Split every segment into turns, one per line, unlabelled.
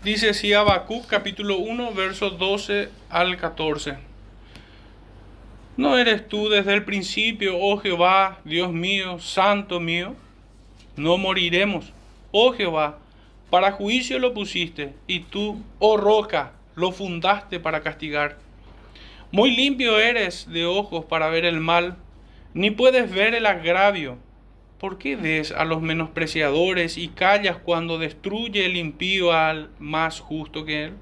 Dice así Habacuc capítulo 1, versos 12 al 14. ¿No eres tú desde el principio, oh Jehová, Dios mío, santo mío? No moriremos, oh Jehová, para juicio lo pusiste, y tú, oh roca, lo fundaste para castigar. Muy limpio eres de ojos para ver el mal, ni puedes ver el agravio. ¿Por qué ves a los menospreciadores y callas cuando destruye el impío al más justo que él?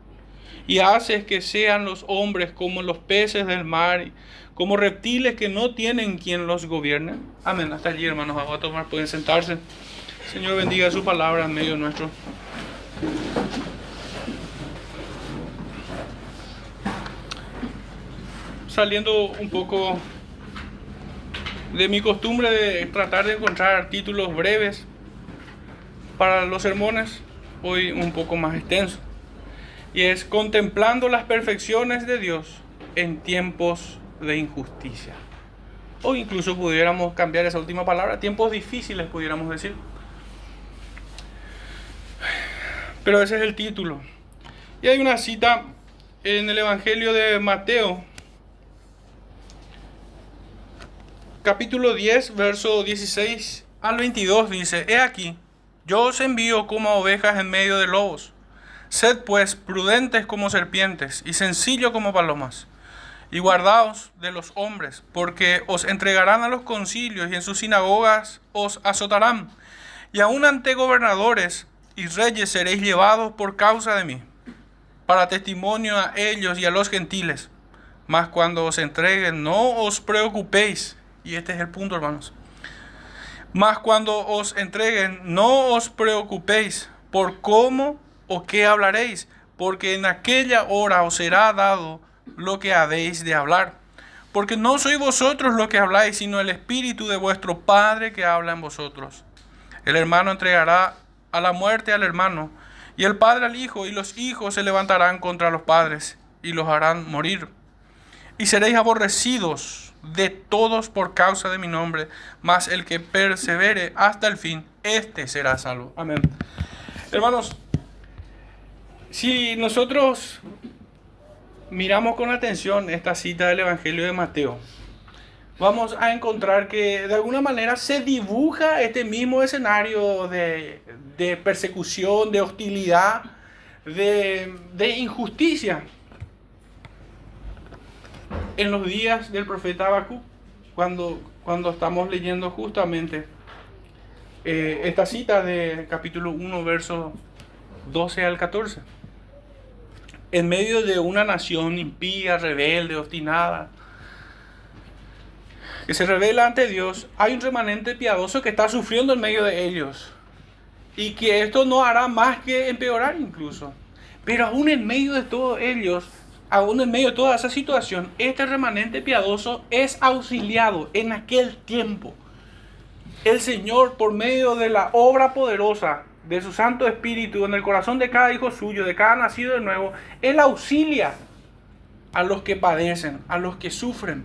Y haces que sean los hombres como los peces del mar, como reptiles que no tienen quien los gobierne. Amén. Hasta allí, hermanos, vamos a tomar, pueden sentarse. Señor, bendiga su palabra en medio nuestro. Saliendo un poco de mi costumbre de tratar de encontrar títulos breves para los sermones, hoy un poco más extenso. Y es contemplando las perfecciones de Dios en tiempos de injusticia. O incluso pudiéramos cambiar esa última palabra, tiempos difíciles pudiéramos decir. Pero ese es el título. Y hay una cita en el Evangelio de Mateo, capítulo 10, verso 16 al 22, dice: He aquí, yo os envío como a ovejas en medio de lobos. Sed pues prudentes como serpientes y sencillos como palomas. Y guardaos de los hombres, porque os entregarán a los concilios y en sus sinagogas os azotarán. Y aun ante gobernadores y reyes seréis llevados por causa de mí, para testimonio a ellos y a los gentiles. Mas cuando os entreguen, no os preocupéis. Y este es el punto, hermanos. Mas cuando os entreguen, no os preocupéis por cómo o qué hablaréis, porque en aquella hora os será dado lo que habéis de hablar. Porque no sois vosotros los que habláis, sino el Espíritu de vuestro Padre que habla en vosotros. El hermano entregará a la muerte al hermano, y el padre al hijo, y los hijos se levantarán contra los padres, y los harán morir. Y seréis aborrecidos de todos por causa de mi nombre, mas el que persevere hasta el fin, éste será salvo. Amén. Hermanos, si nosotros miramos con atención esta cita del Evangelio de Mateo, vamos a encontrar que de alguna manera se dibuja este mismo escenario de persecución, de hostilidad, de injusticia en los días del profeta Habacuc, cuando estamos leyendo justamente esta cita de capítulo 1, verso 12 al 14. En medio de una nación impía, rebelde, obstinada, que se revela ante Dios, hay un remanente piadoso que está sufriendo en medio de ellos. Y que esto no hará más que empeorar incluso. Pero aún en medio de todos ellos, aún en medio de toda esa situación, este remanente piadoso es auxiliado en aquel tiempo. El Señor, por medio de la obra poderosa de su Santo Espíritu en el corazón de cada hijo suyo, de cada nacido de nuevo, Él auxilia a los que padecen, a los que sufren.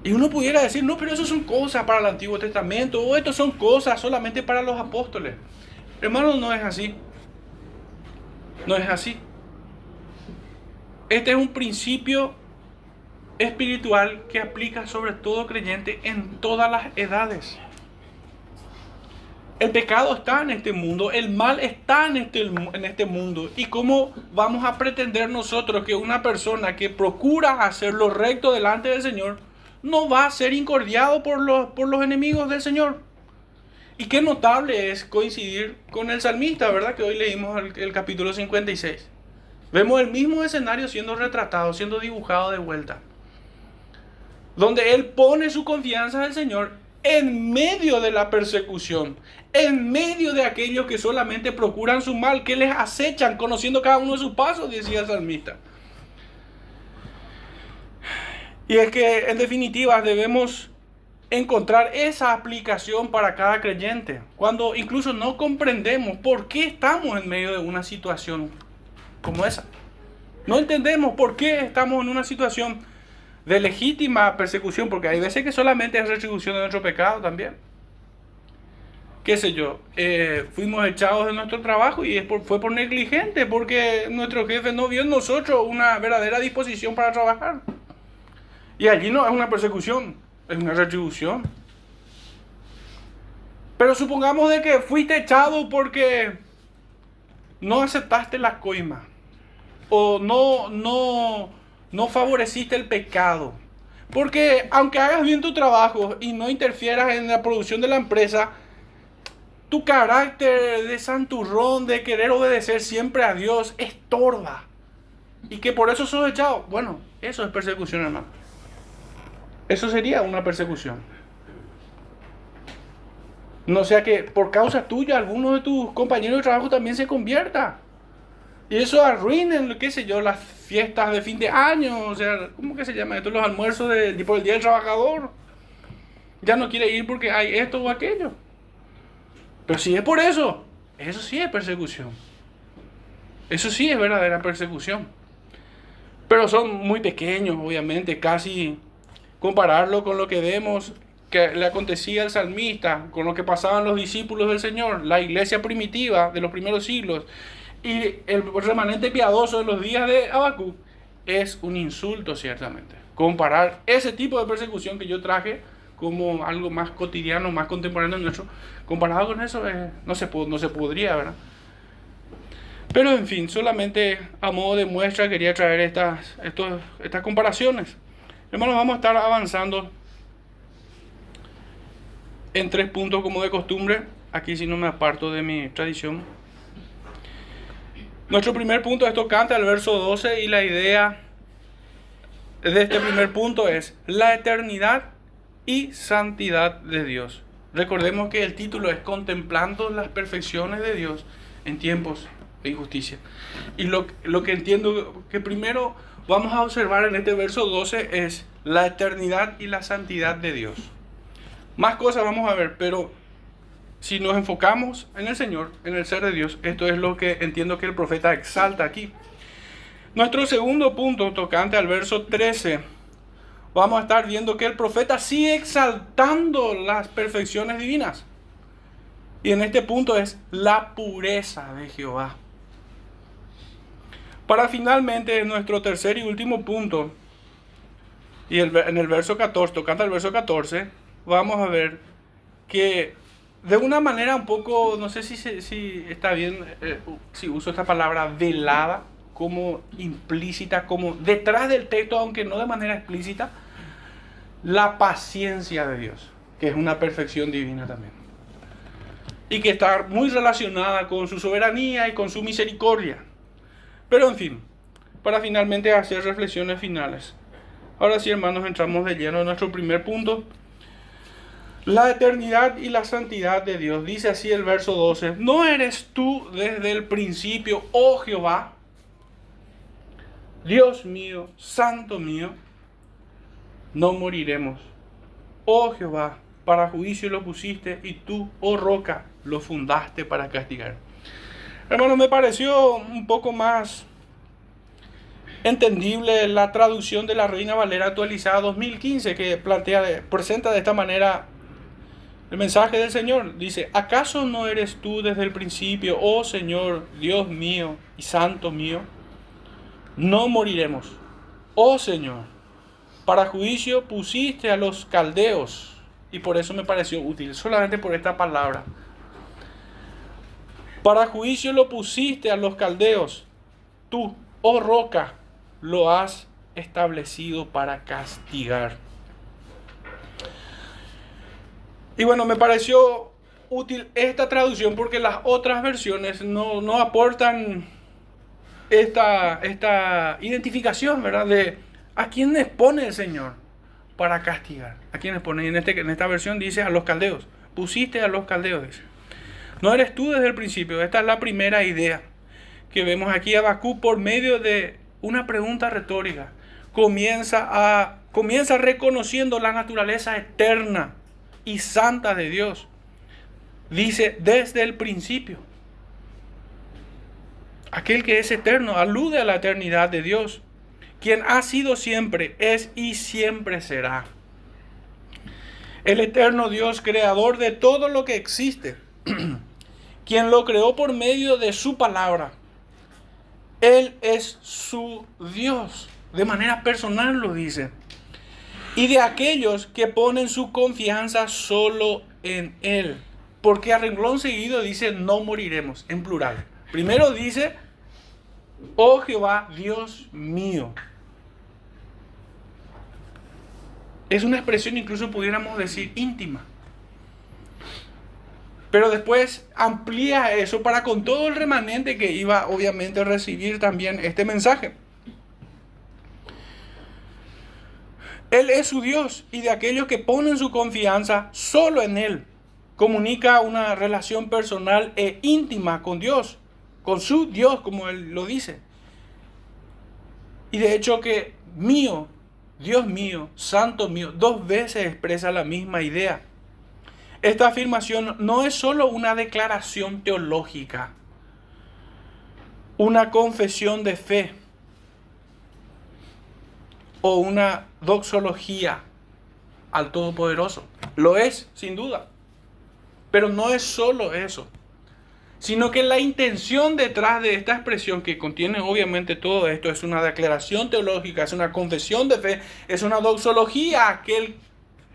Y uno pudiera decir, no, pero eso son cosas para el Antiguo Testamento, o esto son cosas solamente para los apóstoles. Hermanos, no es así. No es así. Este es un principio espiritual que aplica sobre todo creyente en todas las edades. El pecado está en este mundo, el mal está en este mundo. ¿Y cómo vamos a pretender nosotros que una persona que procura hacer lo recto delante del Señor no va a ser incordiado por los enemigos del Señor? Y qué notable es coincidir con el salmista, ¿verdad? Que hoy leímos el capítulo 56. Vemos el mismo escenario siendo retratado, siendo dibujado de vuelta, donde él pone su confianza en el Señor en medio de la persecución, en medio de aquellos que solamente procuran su mal, que les acechan, conociendo cada uno de sus pasos, decía el salmista. Y es que, en definitiva, debemos encontrar esa aplicación para cada creyente, cuando incluso no comprendemos por qué estamos en medio de una situación como esa. No entendemos por qué estamos en una situación de legítima persecución, porque hay veces que solamente es retribución de nuestro pecado también. qué sé yo, fuimos echados de nuestro trabajo y fue por negligente, porque nuestro jefe no vio en nosotros una verdadera disposición para trabajar. Y allí no es una persecución, es una retribución. Pero supongamos de que fuiste echado porque no aceptaste la coima, o no favoreciste el pecado. Porque aunque hagas bien tu trabajo y no interfieras en la producción de la empresa, tu carácter de santurrón, de querer obedecer siempre a Dios, estorba. Y que por eso sos echado. Bueno, eso es persecución, hermano. Eso sería una persecución. No sea que por causa tuya alguno de tus compañeros de trabajo también se convierta. Y eso arruinen, qué sé yo, las fiestas de fin de año. O sea, ¿cómo que se llama esto? Los almuerzos por el Día del Trabajador. Ya no quiere ir porque hay esto o aquello. Pero si es por eso sí es persecución. Eso sí es verdadera persecución. Pero son muy pequeños, obviamente, casi compararlo con lo que vemos que le acontecía al salmista, con lo que pasaban los discípulos del Señor, la iglesia primitiva de los primeros siglos y el remanente piadoso de los días de Habacuc, es un insulto ciertamente. Comparar ese tipo de persecución que yo traje como algo más cotidiano, más contemporáneo nuestro, comparado con eso, no se podría, ¿verdad? Pero en fin, solamente a modo de muestra quería traer estas comparaciones. Hermanos, vamos a estar avanzando en 3 puntos como de costumbre. Aquí si no me aparto de mi tradición. Nuestro primer punto es tocante al verso 12 y la idea de este primer punto es la eternidad y santidad de Dios. Recordemos que el título es Contemplando las perfecciones de Dios en tiempos de injusticia. Y lo que entiendo que primero vamos a observar en este verso 12 es la eternidad y la santidad de Dios. Más cosas vamos a ver, pero si nos enfocamos en el Señor, en el ser de Dios, esto es lo que entiendo que el profeta exalta aquí. Nuestro segundo punto, tocante al verso 13, vamos a estar viendo que el profeta sigue exaltando las perfecciones divinas. Y en este punto es la pureza de Jehová. Para finalmente, nuestro tercer y último punto, y en el verso 14, tocante al verso 14, vamos a ver que de una manera un poco, no sé si está bien, si uso esta palabra velada, como implícita, como detrás del texto, aunque no de manera explícita, la paciencia de Dios, que es una perfección divina también. Y que está muy relacionada con su soberanía y con su misericordia. Pero en fin, para finalmente hacer reflexiones finales. Ahora sí, hermanos, entramos de lleno en nuestro primer punto. La eternidad y la santidad de Dios. Dice así el verso 12. ¿No eres tú desde el principio, oh Jehová? Dios mío, santo mío, no moriremos. Oh Jehová, para juicio lo pusiste y tú, oh roca, lo fundaste para castigar. Hermanos, me pareció un poco más entendible la traducción de la Reina Valera actualizada 2015, que presenta de esta manera el mensaje del Señor. Dice: ¿acaso no eres tú desde el principio, oh Señor, Dios mío y santo mío? No moriremos. Oh Señor, para juicio pusiste a los caldeos. Y por eso me pareció útil, solamente por esta palabra. Para juicio lo pusiste a los caldeos. Tú, oh roca, lo has establecido para castigar. Y bueno, me pareció útil esta traducción porque las otras versiones no aportan esta identificación, ¿verdad? De a quién expone el Señor para castigar. A quién expone. En esta versión dice a los caldeos. Pusiste a los caldeos, dice. No eres tú desde el principio. Esta es la primera idea que vemos aquí. Habacuc, por medio de una pregunta retórica, comienza reconociendo la naturaleza eterna y santa de Dios. Dice desde el principio. Aquel que es eterno alude a la eternidad de Dios, quien ha sido siempre, es y siempre será. El eterno Dios, creador de todo lo que existe, quien lo creó por medio de su palabra. Él es su Dios. De manera personal lo dice. Y de aquellos que ponen su confianza solo en Él. Porque a renglón seguido dice no moriremos, en plural. Primero dice, oh Jehová, Dios mío. Es una expresión, incluso pudiéramos decir, íntima. Pero después amplía eso para con todo el remanente que iba obviamente a recibir también este mensaje. Él es su Dios y de aquellos que ponen su confianza solo en Él. Comunica una relación personal e íntima con Dios, con su Dios, como Él lo dice. Y de hecho que mío, Dios mío, santo mío, 2 veces expresa la misma idea. Esta afirmación no es solo una declaración teológica, una confesión de fe o una doxología al Todopoderoso. Lo es, sin duda. Pero no es solo eso, sino que la intención detrás de esta expresión que contiene obviamente todo esto es una declaración teológica, es una confesión de fe, es una doxología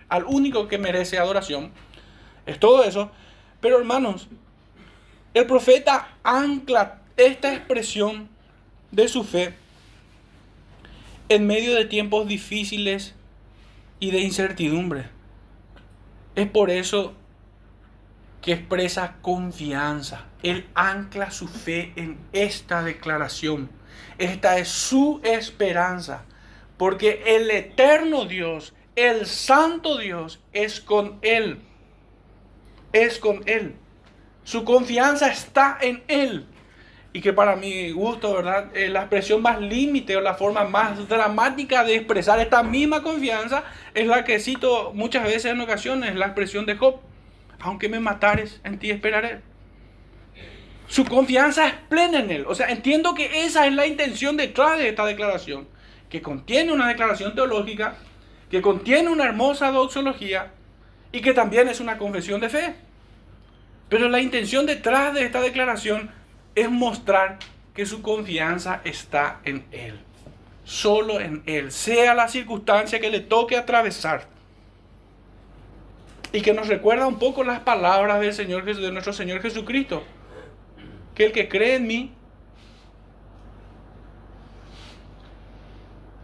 al único que merece adoración. Es todo eso. Pero hermanos, el profeta ancla esta expresión de su fe en medio de tiempos difíciles y de incertidumbre. Es por eso que expresa confianza. Él ancla su fe en esta declaración. Esta es su esperanza. Porque el eterno Dios, el santo Dios, es con él. Es con Él. Su confianza está en Él. Y que para mi gusto, ¿verdad? La expresión más límite o la forma más dramática de expresar esta misma confianza es la que cito muchas veces en ocasiones, la expresión de Job. Aunque me matares, en ti esperaré. Su confianza es plena en Él. O sea, entiendo que esa es la intención detrás de esta declaración. Que contiene una declaración teológica, que contiene una hermosa doxología, y que también es una confesión de fe. Pero la intención detrás de esta declaración es mostrar que su confianza está en Él. Solo en Él, sea la circunstancia que le toque atravesar. Y que nos recuerda un poco las palabras del Señor, de nuestro Señor Jesucristo. Que el que cree en mí,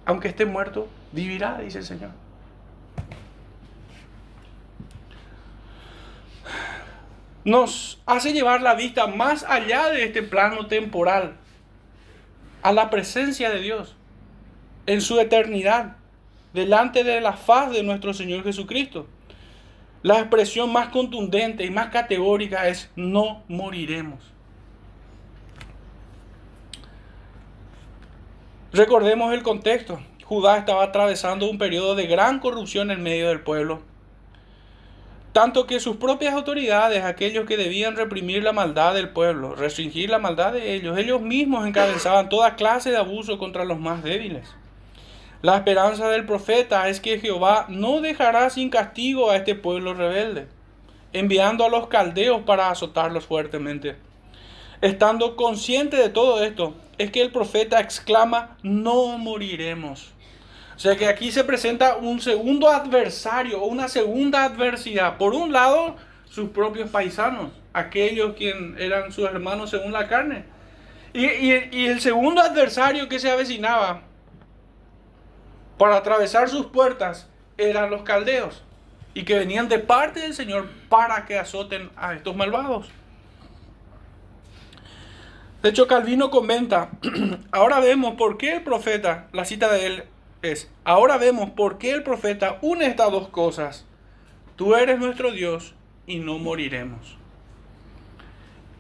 aunque esté muerto, vivirá, dice el Señor. Nos hace llevar la vista más allá de este plano temporal, a la presencia de Dios, en su eternidad, delante de la faz de nuestro Señor Jesucristo. La expresión más contundente y más categórica es: no moriremos. Recordemos el contexto. Judá estaba atravesando un periodo de gran corrupción en medio del pueblo. Tanto que sus propias autoridades, aquellos que debían reprimir la maldad del pueblo, restringir la maldad de ellos mismos encabezaban toda clase de abuso contra los más débiles. La esperanza del profeta es que Jehová no dejará sin castigo a este pueblo rebelde, enviando a los caldeos para azotarlos fuertemente. Estando consciente de todo esto, es que el profeta exclama: no moriremos. O sea que aquí se presenta un segundo adversario o una segunda adversidad. Por un lado, sus propios paisanos, aquellos quienes eran sus hermanos según la carne. Y el segundo adversario que se avecinaba para atravesar sus puertas eran los caldeos, y que venían de parte del Señor para que azoten a estos malvados. De hecho, Calvino comenta: ahora vemos por qué el profeta, la cita de él es: ahora vemos por qué el profeta une estas dos cosas. Tú eres nuestro Dios y no moriremos.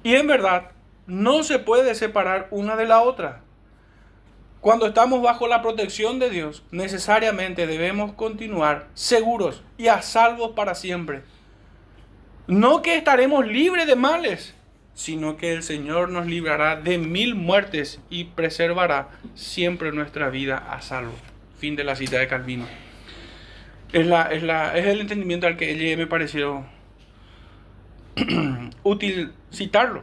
Y en verdad, no se puede separar una de la otra. Cuando estamos bajo la protección de Dios, necesariamente debemos continuar seguros y a salvo para siempre. No que estaremos libres de males, sino que el Señor nos librará de 1000 muertes y preservará siempre nuestra vida a salvo. Fin de la cita de Calvino. Es el entendimiento al que llegué, me pareció útil citarlo.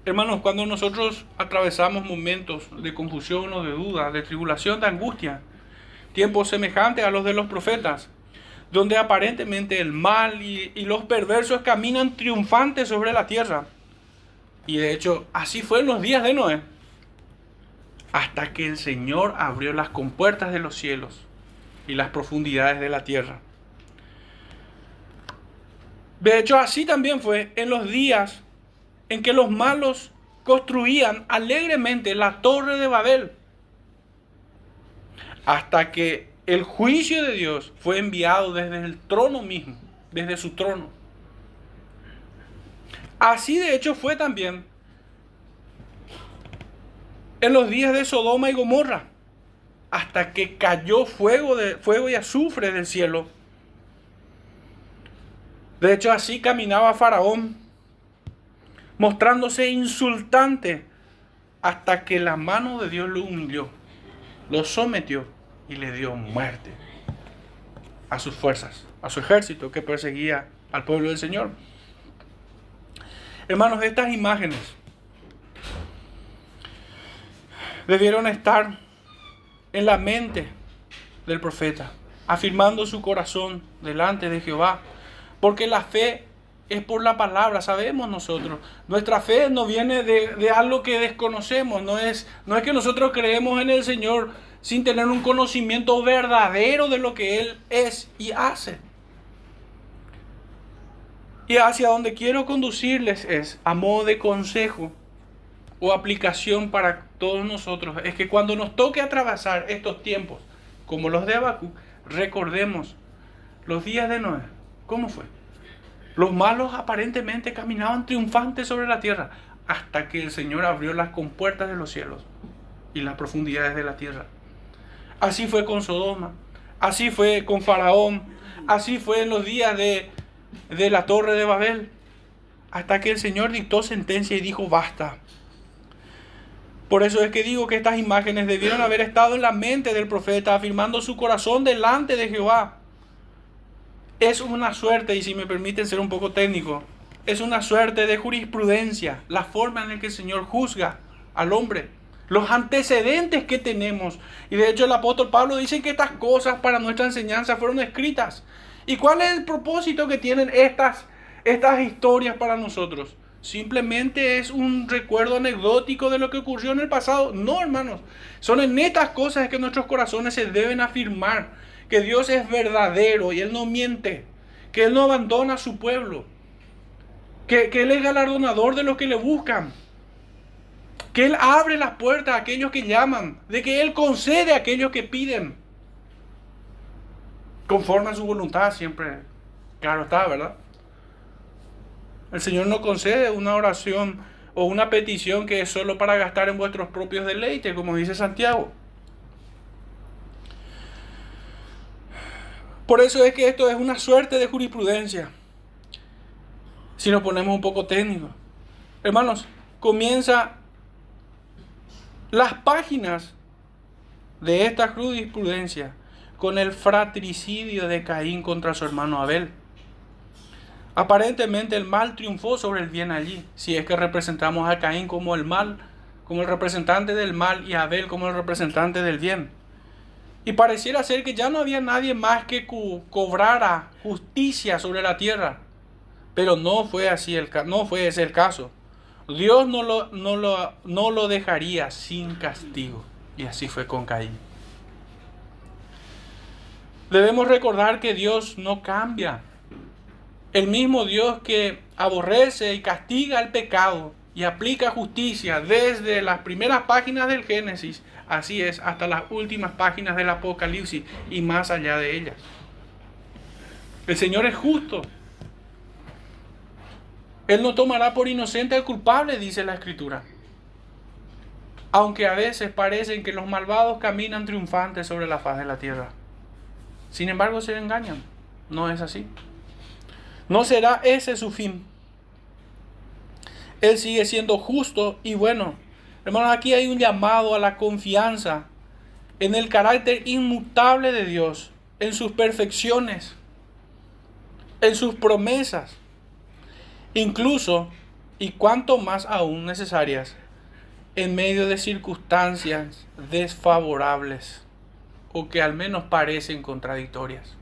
Hermanos, cuando nosotros atravesamos momentos de confusión o de duda, de tribulación, de angustia, tiempos semejantes a los de los profetas, donde aparentemente el mal y los perversos caminan triunfantes sobre la tierra. Y de hecho, así fue en los días de Noé, hasta que el Señor abrió las compuertas de los cielos y las profundidades de la tierra. De hecho, así también fue en los días en que los malos construían alegremente la torre de Babel, hasta que el juicio de Dios fue enviado desde el trono mismo, desde su trono. Así de hecho fue también en los días de Sodoma y Gomorra, hasta que cayó fuego y azufre del cielo. De hecho, así caminaba Faraón, mostrándose insultante, hasta que la mano de Dios lo humilló, lo sometió y le dio muerte a sus fuerzas, a su ejército que perseguía al pueblo del Señor. Hermanos, estas imágenes debieron estar en la mente del profeta, afirmando su corazón delante de Jehová, porque la fe es por la palabra, sabemos nosotros. Nuestra fe no viene de algo que desconocemos, no es que nosotros creemos en el Señor sin tener un conocimiento verdadero de lo que Él es y hace. Y hacia donde quiero conducirles es, a modo de consejo o aplicación para todos nosotros, es que cuando nos toque atravesar estos tiempos, como los de Habacuc, recordemos los días de Noé. ¿Cómo fue? Los malos aparentemente caminaban triunfantes sobre la tierra, hasta que el Señor abrió las compuertas de los cielos y las profundidades de la tierra. Así fue con Sodoma, así fue con Faraón, así fue en los días de la torre de Babel, hasta que el Señor dictó sentencia y dijo basta. Por eso es que digo que estas imágenes debieron haber estado en la mente del profeta, afirmando su corazón delante de Jehová. Es una suerte, y si me permiten ser un poco técnico, es una suerte de jurisprudencia, la forma en la que el Señor juzga al hombre, los antecedentes que tenemos. Y de hecho el apóstol Pablo dice que estas cosas para nuestra enseñanza fueron escritas. ¿Y cuál es el propósito que tienen estas historias para nosotros? Simplemente es un recuerdo anecdótico de lo que ocurrió en el pasado. No, hermanos, son en estas cosas que nuestros corazones se deben afirmar que Dios es verdadero y Él no miente, que Él no abandona a su pueblo, que Él es galardonador de los que le buscan, que Él abre las puertas a aquellos que llaman, de que Él concede a aquellos que piden, conforme a su voluntad siempre, claro está, ¿verdad? El Señor no concede una oración o una petición que es solo para gastar en vuestros propios deleites, como dice Santiago. Por eso es que esto es una suerte de jurisprudencia. Si nos ponemos un poco técnicos. Hermanos, comienza las páginas de esta jurisprudencia con el fratricidio de Caín contra su hermano Abel. Aparentemente el mal triunfó sobre el bien allí, si es que representamos a Caín como el mal, como el representante del mal, y a Abel como el representante del bien. Y pareciera ser que ya no había nadie más que cobrara justicia sobre la tierra. Pero no fue así, no fue ese el caso. Dios no lo dejaría sin castigo. Y así fue con Caín. Debemos recordar que Dios no cambia. El mismo Dios que aborrece y castiga el pecado y aplica justicia desde las primeras páginas del Génesis, así es, hasta las últimas páginas del Apocalipsis y más allá de ellas. El Señor es justo. Él no tomará por inocente al culpable, dice la Escritura. Aunque a veces parecen que los malvados caminan triunfantes sobre la faz de la tierra. Sin embargo, se engañan. No es así. No será ese su fin. Él sigue siendo justo y bueno. Hermanos, aquí hay un llamado a la confianza en el carácter inmutable de Dios, en sus perfecciones, en sus promesas, incluso y cuanto más aún necesarias en medio de circunstancias desfavorables o que al menos parecen contradictorias.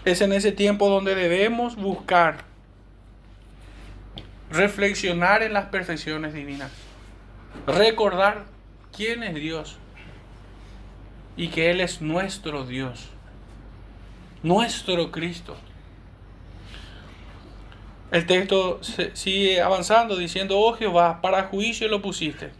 Es en ese tiempo donde debemos buscar reflexionar en las perfecciones divinas, recordar quién es Dios y que Él es nuestro Dios, nuestro Cristo. El texto sigue avanzando diciendo: oh Jehová, para juicio lo pusiste.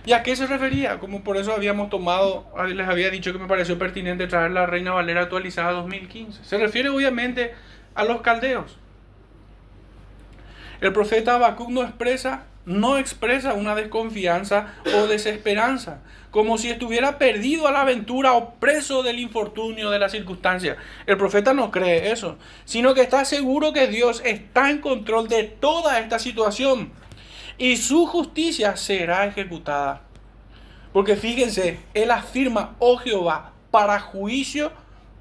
¿Y a qué se refería? Como por eso habíamos tomado, les había dicho que me pareció pertinente traer la Reina Valera actualizada 2015. Se refiere obviamente a los caldeos. El profeta Habacuc no expresa una desconfianza o desesperanza, como si estuviera perdido a la aventura o preso del infortunio de la circunstancia. El profeta no cree eso, sino que está seguro que Dios está en control de toda esta situación y su justicia será ejecutada. Porque fíjense, él afirma: oh Jehová, para juicio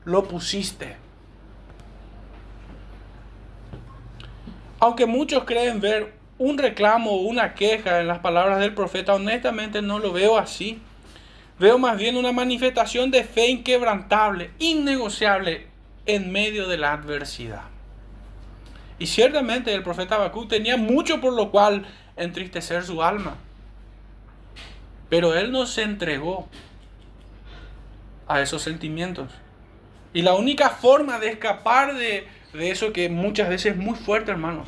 lo pusiste. Aunque muchos creen ver un reclamo o una queja en las palabras del profeta, honestamente no lo veo así. Veo más bien una manifestación de fe inquebrantable, innegociable en medio de la adversidad. Y ciertamente el profeta Habacuc tenía mucho por lo cual entristecer su alma. Pero él no se entregó a esos sentimientos. Y la única forma de escapar de eso, que muchas veces es muy fuerte, hermanos,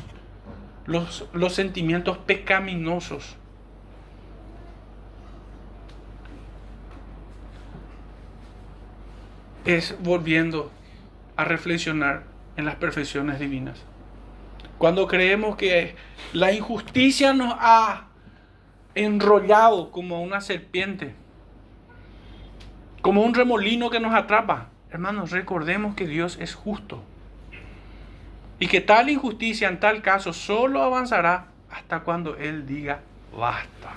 los sentimientos pecaminosos, es volviendo a reflexionar en las perfecciones divinas. Cuando creemos que la injusticia nos ha enrollado como una serpiente, como un remolino que nos atrapa, hermanos, recordemos que Dios es justo y que tal injusticia en tal caso solo avanzará hasta cuando Él diga basta.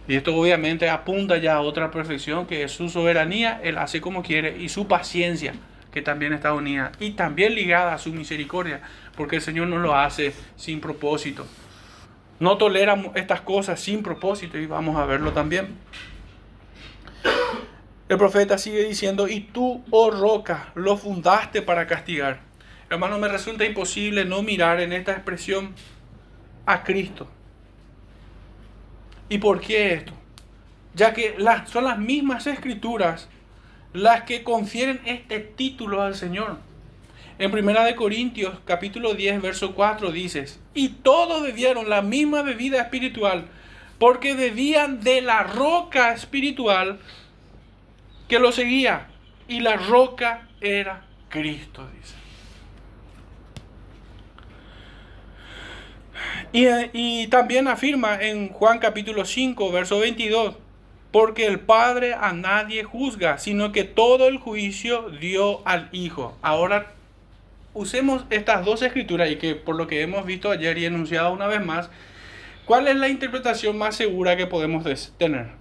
Y esto obviamente apunta ya a otra perfección, que es su soberanía. Él hace como quiere, y su paciencia, que también está unida y también ligada a su misericordia, porque el Señor no lo hace sin propósito. No tolera estas cosas sin propósito, y vamos a verlo también. El profeta sigue diciendo: y tú, oh roca, lo fundaste para castigar. Hermano, me resulta imposible no mirar en esta expresión a Cristo. ¿Y por qué esto? Ya que son las mismas escrituras las que confieren este título al Señor. En 1 Corintios capítulo 10, verso 4 dices: y todos bebieron la misma bebida espiritual, porque bebían de la roca espiritual que lo seguía, y la roca era Cristo, dice. Y también afirma en Juan capítulo 5, verso 22, porque el Padre a nadie juzga, sino que todo el juicio dio al Hijo. Ahora, usemos estas dos escrituras, y que por lo que hemos visto ayer y enunciado una vez más, ¿cuál es la interpretación más segura que podemos tener?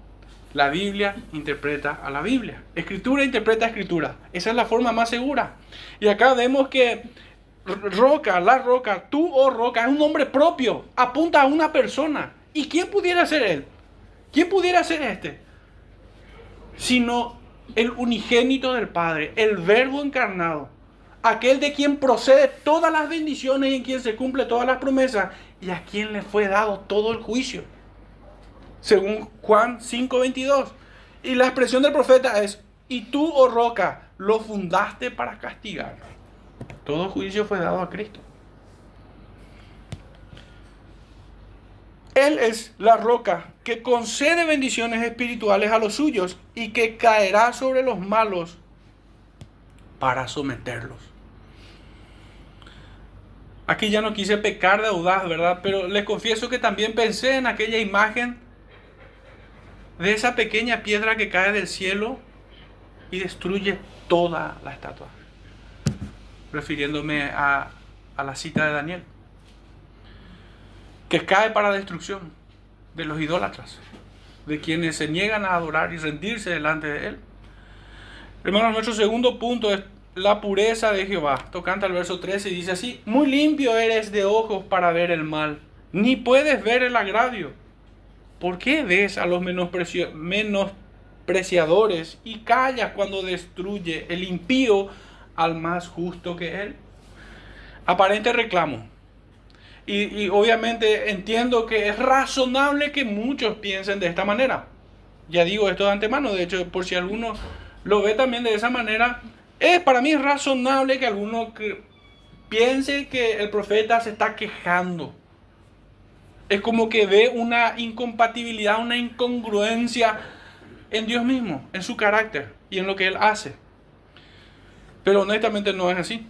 La Biblia interpreta a la Biblia. Escritura interpreta a Escritura. Esa es la forma más segura. Y acá vemos que roca, la roca, tú, oh roca, es un nombre propio. Apunta a una persona. ¿Y quién pudiera ser él? ¿Quién pudiera ser este? Sino el unigénito del Padre, el Verbo encarnado, aquel de quien procede todas las bendiciones y en quien se cumple todas las promesas, y a quien le fue dado todo el juicio, según Juan 5:22. Y la expresión del profeta es: y tú, oh roca, lo fundaste para castigar. Todo juicio fue dado a Cristo. Él es la roca que concede bendiciones espirituales a los suyos y que caerá sobre los malos para someterlos. Aquí ya no quise pecar de audaz, ¿verdad? Pero les confieso que también pensé en aquella imagen de esa pequeña piedra que cae del cielo y destruye toda la estatua, refiriéndome a la cita de Daniel, que cae para destrucción de los idólatras, de quienes se niegan a adorar y rendirse delante de él. Hermanos, nuestro segundo punto la pureza de Jehová. Tocante al verso 13 dice así: muy limpio eres de ojos para ver el mal, ni puedes ver el agravio. ¿Por qué ves a los menospreciadores y callas cuando destruye el impío al más justo que él? Aparente reclamo. Y obviamente entiendo que es razonable que muchos piensen de esta manera. Ya digo esto de antemano, de hecho, por si alguno lo ve también de esa manera, para mí es razonable que alguno piense que el profeta se está quejando. Es como que ve una incompatibilidad, una incongruencia en Dios mismo, en su carácter y en lo que Él hace. Pero honestamente no es así.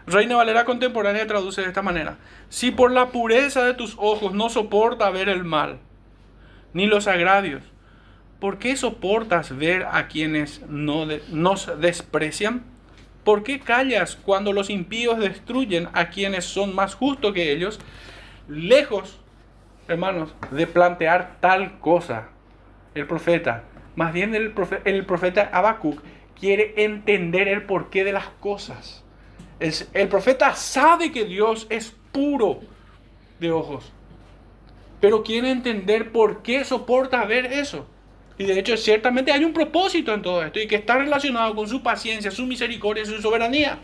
Reina Valera Contemporánea traduce de esta manera: si por la pureza de tus ojos no soporta ver el mal, ni los agravios, ¿por qué soportas ver a quienes nos desprecian? ¿Por qué callas cuando los impíos destruyen a quienes son más justos que ellos? Lejos, hermanos, de plantear tal cosa, el profeta, más bien el profeta Habacuc quiere entender el porqué de las cosas. El profeta sabe que Dios es puro de ojos, pero quiere entender por qué soporta ver eso. Y de hecho, ciertamente hay un propósito en todo esto, y que está relacionado con su paciencia, su misericordia y su soberanía.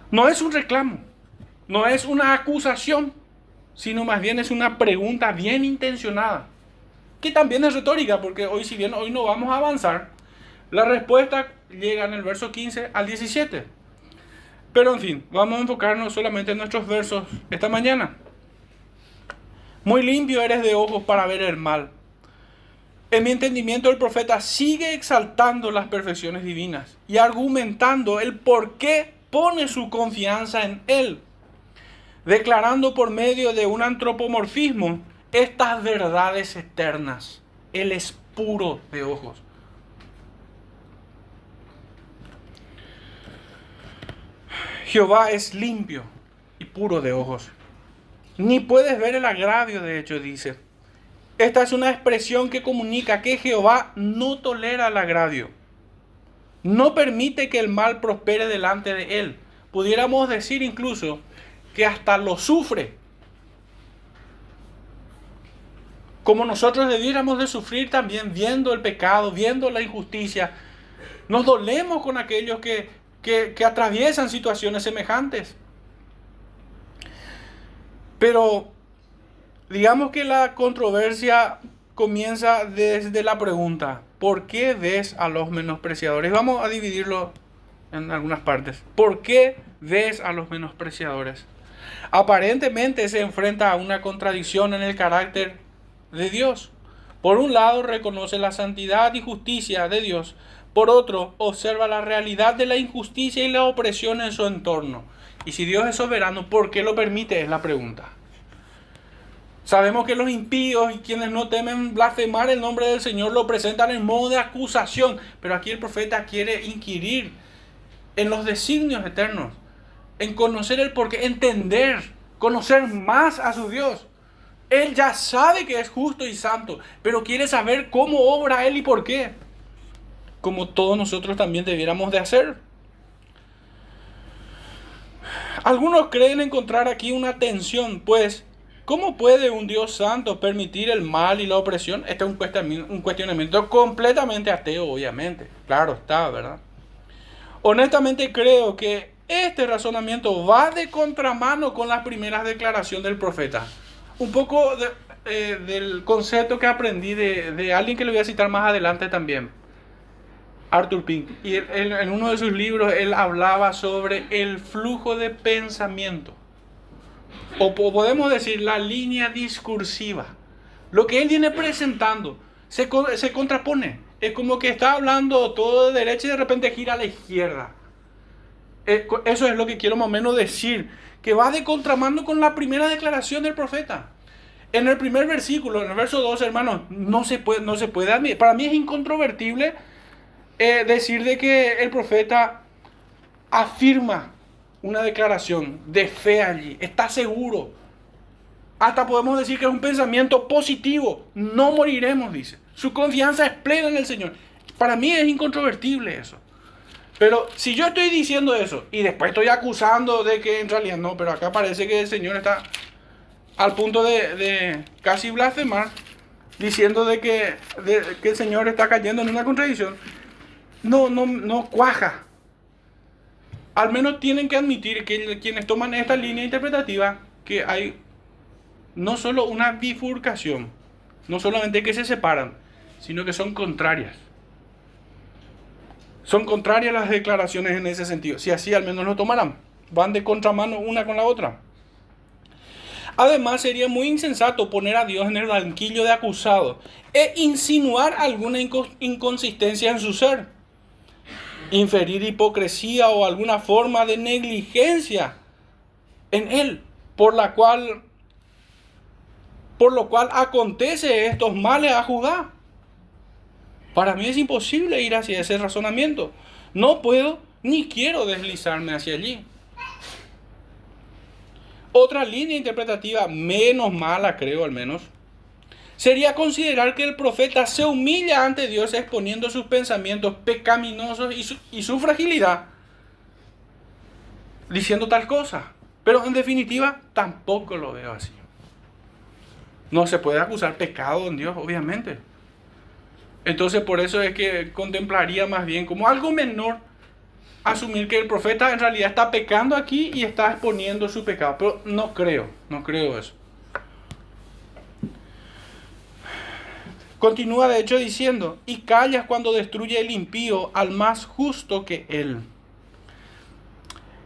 No es un reclamo, no es una acusación, sino más bien es una pregunta bien intencionada, que también es retórica, porque si bien hoy no vamos a avanzar, la respuesta llega en el verso 15 al 17. Pero en fin, vamos a enfocarnos solamente en nuestros versos esta mañana. Muy limpio eres de ojos para ver el mal. En mi entendimiento, el profeta sigue exaltando las perfecciones divinas y argumentando el por qué pone su confianza en Él, declarando por medio de un antropomorfismo estas verdades eternas. Él es puro de ojos. Jehová es limpio y puro de ojos. Ni puedes ver el agravio, de hecho, dice. Esta es una expresión que comunica que Jehová no tolera el agravio. No permite que el mal prospere delante de él. Pudiéramos decir incluso que hasta lo sufre. Como nosotros debiéramos de sufrir también viendo el pecado, viendo la injusticia. Nos dolemos con aquellos que atraviesan situaciones semejantes. Pero digamos que la controversia comienza desde la pregunta: ¿por qué ves a los menospreciadores? Vamos a dividirlo en algunas partes. ¿Por qué ves a los menospreciadores? Aparentemente se enfrenta a una contradicción en el carácter de Dios. Por un lado, reconoce la santidad y justicia de Dios. Por otro, observa la realidad de la injusticia y la opresión en su entorno. Y si Dios es soberano, ¿por qué lo permite? Es la pregunta. Sabemos que los impíos y quienes no temen blasfemar el nombre del Señor lo presentan en modo de acusación. Pero aquí el profeta quiere inquirir en los designios eternos, en conocer el porqué, entender, conocer más a su Dios. Él ya sabe que es justo y santo, pero quiere saber cómo obra Él y por qué, como todos nosotros también debiéramos de hacer. Algunos creen encontrar aquí una tensión, pues ¿cómo puede un Dios santo permitir el mal y la opresión? Este es un cuestionamiento completamente ateo, obviamente. Claro está, ¿verdad? Honestamente creo que este razonamiento va de contramano con las primeras declaraciones del profeta. Un poco del concepto que aprendí de alguien que le voy a citar más adelante también, Arthur Pink. Y en uno de sus libros él hablaba sobre el flujo de pensamiento. O podemos decir la línea discursiva. Lo que él viene presentando se contrapone. Es como que está hablando todo de derecha y de repente gira a la izquierda. Eso es lo que quiero más o menos decir. Que va de contramano con la primera declaración del profeta. En el primer versículo, en el verso 2, hermanos, no se puede admitir. Para mí es incontrovertible decir de que el profeta afirma una declaración de fe allí. Está seguro. Hasta podemos decir que es un pensamiento positivo. No moriremos, dice. Su confianza es plena en el Señor. Para mí es incontrovertible eso. Pero si yo estoy diciendo eso y después estoy acusando de que en realidad no, pero acá parece que el Señor está al punto de casi blasfemar, diciendo de que el Señor está cayendo en una contradicción, no cuaja. Al menos tienen que admitir que quienes toman esta línea interpretativa, que hay no solo una bifurcación, no solamente que se separan, sino que son contrarias. Son contrarias las declaraciones en ese sentido. Si así al menos lo tomaran, van de contramano una con la otra. Además, sería muy insensato poner a Dios en el banquillo de acusado e insinuar alguna inconsistencia en su ser, inferir hipocresía o alguna forma de negligencia en Él, por lo cual acontece estos males a Judá. Para mí es imposible ir hacia ese razonamiento. No puedo ni quiero deslizarme hacia allí. Otra línea interpretativa menos mala, creo al menos, sería considerar que el profeta se humilla ante Dios exponiendo sus pensamientos pecaminosos y su fragilidad, diciendo tal cosa. Pero en definitiva, tampoco lo veo así. No se puede acusar pecado en Dios, obviamente. Entonces, por eso es que contemplaría más bien como algo menor asumir que el profeta en realidad está pecando aquí y está exponiendo su pecado. Pero no creo eso. Continúa de hecho diciendo, y callas cuando destruye el impío al más justo que él.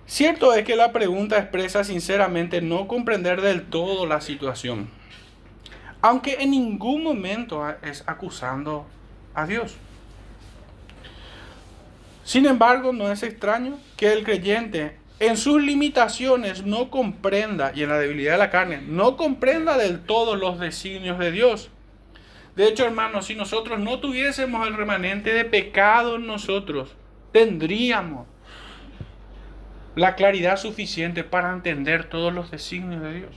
Cierto es que la pregunta expresa sinceramente no comprender del todo la situación, aunque en ningún momento es acusando a Dios. Sin embargo, no es extraño que el creyente en sus limitaciones no comprenda, y en la debilidad de la carne, no comprenda del todo los designios de Dios. De hecho, hermanos, si nosotros no tuviésemos el remanente de pecado en nosotros, tendríamos la claridad suficiente para entender todos los designios de Dios.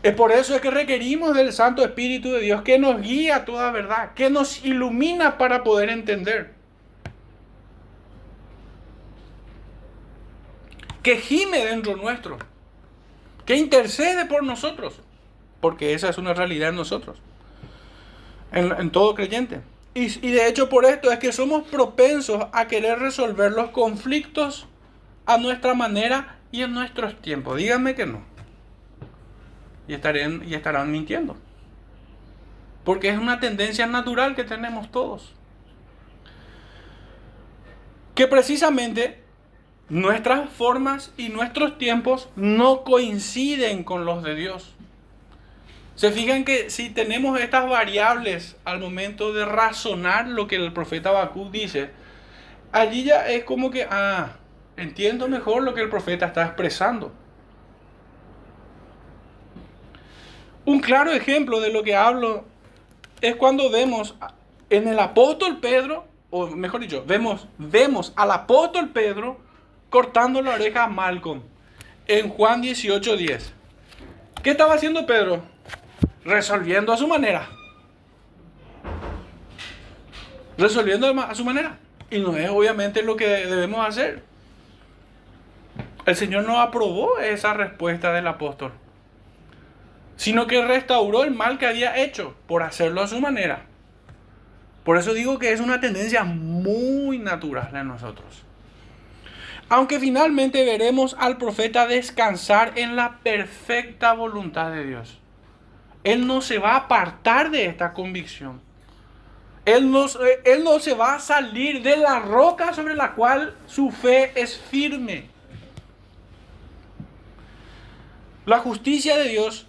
Es por eso que requerimos del Santo Espíritu de Dios que nos guía a toda verdad, que nos ilumina para poder entender. Que gime dentro nuestro, que intercede por nosotros, porque esa es una realidad en nosotros, en todo creyente. Y de hecho por esto es que somos propensos a querer resolver los conflictos a nuestra manera y en nuestros tiempos. Díganme que no. Y estarán mintiendo. Porque es una tendencia natural que tenemos todos. Que precisamente nuestras formas y nuestros tiempos no coinciden con los de Dios. Se fijan que si tenemos estas variables al momento de razonar lo que el profeta Habacuc dice, allí ya es como que, entiendo mejor lo que el profeta está expresando. Un claro ejemplo de lo que hablo es cuando vemos en el apóstol Pedro, o mejor dicho, vemos al apóstol Pedro cortando la oreja a Malcolm en Juan 18:10. ¿Qué estaba haciendo Pedro? Resolviendo a su manera. Resolviendo a su manera. Y no es obviamente lo que debemos hacer. El Señor no aprobó esa respuesta del apóstol, sino que restauró el mal que había hecho por hacerlo a su manera. Por eso digo que es una tendencia muy natural en nosotros. Aunque finalmente veremos al profeta descansar en la perfecta voluntad de Dios. Él no se va a apartar de esta convicción. Él no se va a salir de la roca sobre la cual su fe es firme. La justicia de Dios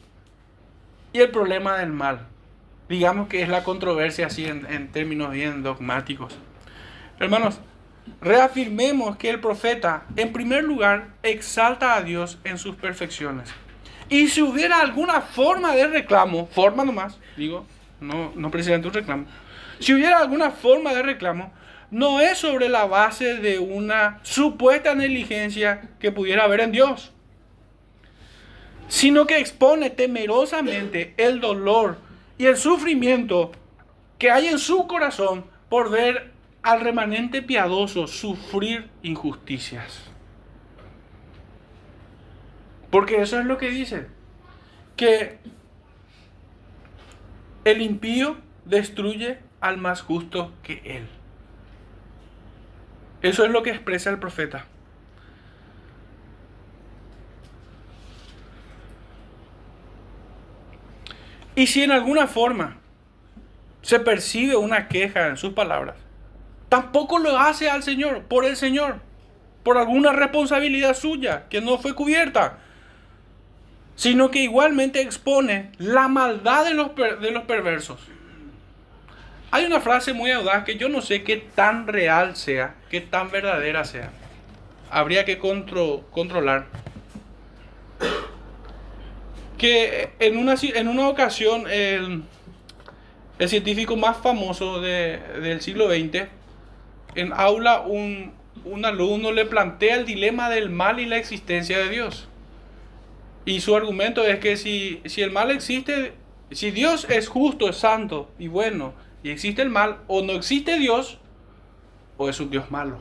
y el problema del mal. Digamos que es la controversia así en términos bien dogmáticos. Hermanos, reafirmemos que el profeta, en primer lugar, exalta a Dios en sus perfecciones. Y si hubiera alguna forma de reclamo, forma nomás, digo, no precisamente un reclamo. Si hubiera alguna forma de reclamo, no es sobre la base de una supuesta negligencia que pudiera haber en Dios, sino que expone temerosamente el dolor y el sufrimiento que hay en su corazón por ver al remanente piadoso sufrir injusticias. Porque eso es lo que dice, que el impío destruye al más justo que él. Eso es lo que expresa el profeta. Y si en alguna forma se percibe una queja en sus palabras, tampoco lo hace al Señor, por el Señor, por alguna responsabilidad suya que no fue cubierta, sino que igualmente expone la maldad de los perversos. Hay una frase muy audaz que yo no sé qué tan real sea, qué tan verdadera sea. Habría que controlar. Que en una ocasión el científico más famoso del siglo XX, en aula un alumno le plantea el dilema del mal y la existencia de Dios. Y su argumento es que si el mal existe, si Dios es justo, es santo y bueno, y existe el mal, o no existe Dios, o es un Dios malo.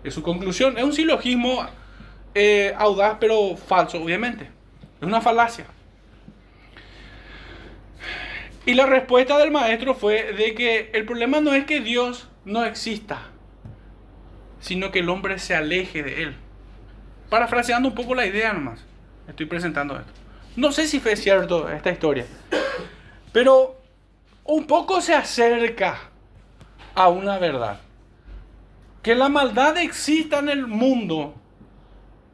Es su conclusión. Es un silogismo audaz, pero falso, obviamente. Es una falacia. Y la respuesta del maestro fue de que el problema no es que Dios no exista, sino que el hombre se aleje de él. Parafraseando un poco la idea nomás, estoy presentando esto. No sé si fue cierto esta historia, pero un poco se acerca a una verdad. Que la maldad exista en el mundo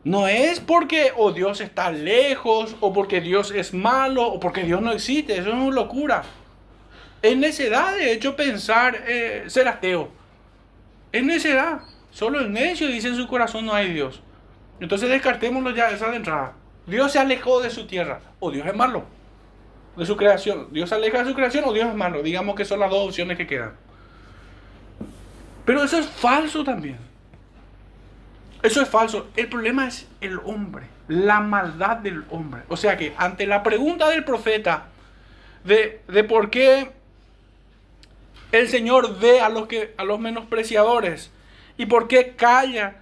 no es porque Dios está lejos, o porque Dios es malo, o porque Dios no existe. Eso es una locura. Es necedad, de hecho, pensar ser ateo. Es necedad. Solo el necio dice en su corazón no hay Dios. Entonces descartémoslo ya esa de entrada. Dios se alejó de su tierra, o Dios es malo, de su creación. Dios se aleja de su creación, o Dios es malo. Digamos que son las dos opciones que quedan. Pero eso es falso también. Eso es falso. El problema es el hombre, la maldad del hombre. O sea que ante la pregunta del profeta de por qué el Señor ve a los menospreciadores y por qué calla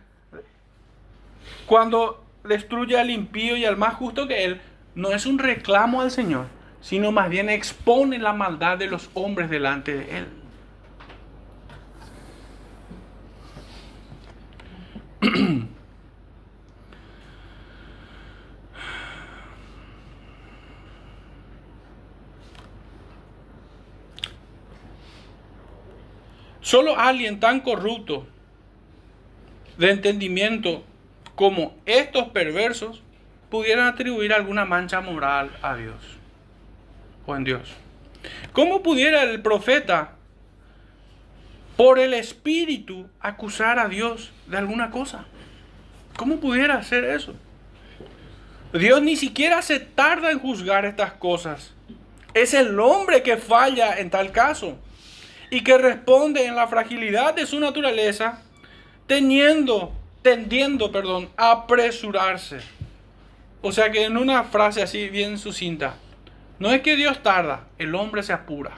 cuando destruye al impío y al más justo que él, no es un reclamo al Señor, sino más bien expone la maldad de los hombres delante de él. Solo alguien tan corrupto de entendimiento como estos perversos pudieran atribuir alguna mancha moral a Dios o en Dios. ¿Cómo pudiera el profeta por el Espíritu acusar a Dios de alguna cosa? ¿Cómo pudiera hacer eso? Dios ni siquiera se tarda en juzgar estas cosas. Es el hombre que falla en tal caso y que responde en la fragilidad de su naturaleza, tendiendo a apresurarse. O sea que en una frase así bien sucinta, no es que Dios tarda, el hombre se apura.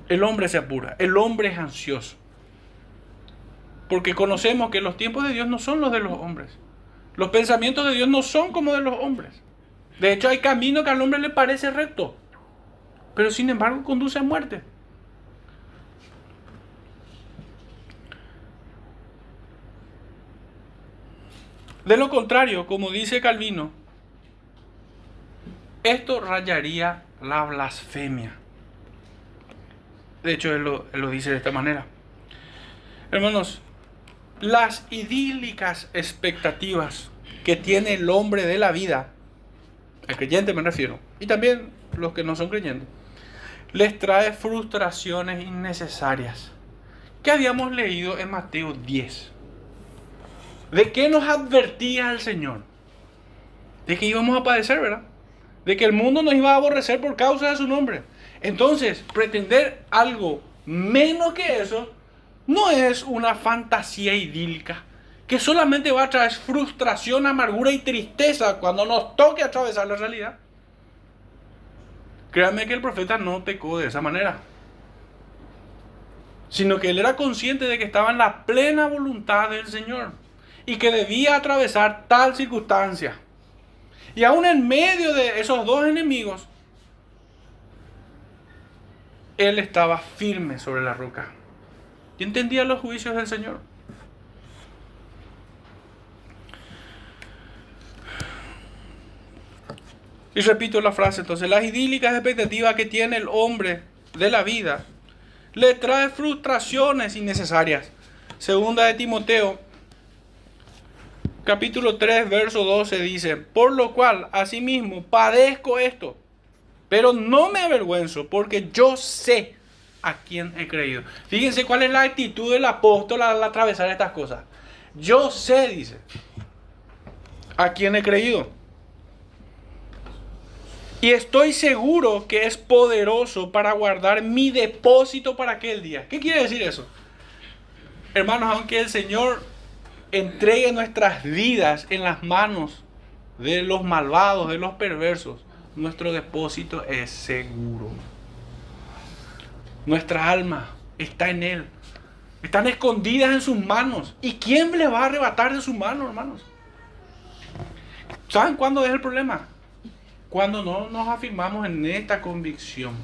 El hombre se apura, el hombre es ansioso. Porque conocemos que los tiempos de Dios no son los de los hombres. Los pensamientos de Dios no son como de los hombres. De hecho, hay camino que al hombre le parece recto, pero sin embargo conduce a muerte. De lo contrario, como dice Calvino, esto rayaría la blasfemia. De hecho, él lo dice de esta manera. Hermanos, las idílicas expectativas que tiene el hombre de la vida, el creyente me refiero, y también los que no son creyentes, les trae frustraciones innecesarias. ¿Qué habíamos leído en Mateo 10? ¿De qué nos advertía el Señor? De que íbamos a padecer, ¿verdad? De que el mundo nos iba a aborrecer por causa de su nombre. Entonces, pretender algo menos que eso no es una fantasía idílica que solamente va a traer frustración, amargura y tristeza cuando nos toque atravesar la realidad. Créanme que el profeta no pecó de esa manera, sino que él era consciente de que estaba en la plena voluntad del Señor y que debía atravesar tal circunstancia. Y aún en medio de esos dos enemigos, él estaba firme sobre la roca y entendía los juicios del Señor. Y repito la frase entonces: las idílicas expectativas que tiene el hombre de la vida le trae frustraciones innecesarias. Segunda de Timoteo, capítulo 3, verso 12 dice: por lo cual, asimismo, padezco esto, pero no me avergüenzo, porque yo sé a quién he creído. Fíjense cuál es la actitud del apóstol al atravesar estas cosas. Yo sé, dice, a quién he creído. Y estoy seguro que es poderoso para guardar mi depósito para aquel día. ¿Qué quiere decir eso? Hermanos, aunque el Señor entregue nuestras vidas en las manos de los malvados, de los perversos, nuestro depósito es seguro. Nuestra alma está en Él. Están escondidas en sus manos. ¿Y quién les va a arrebatar de sus manos, hermanos? ¿Saben cuándo es el problema? Cuando no nos afirmamos en esta convicción.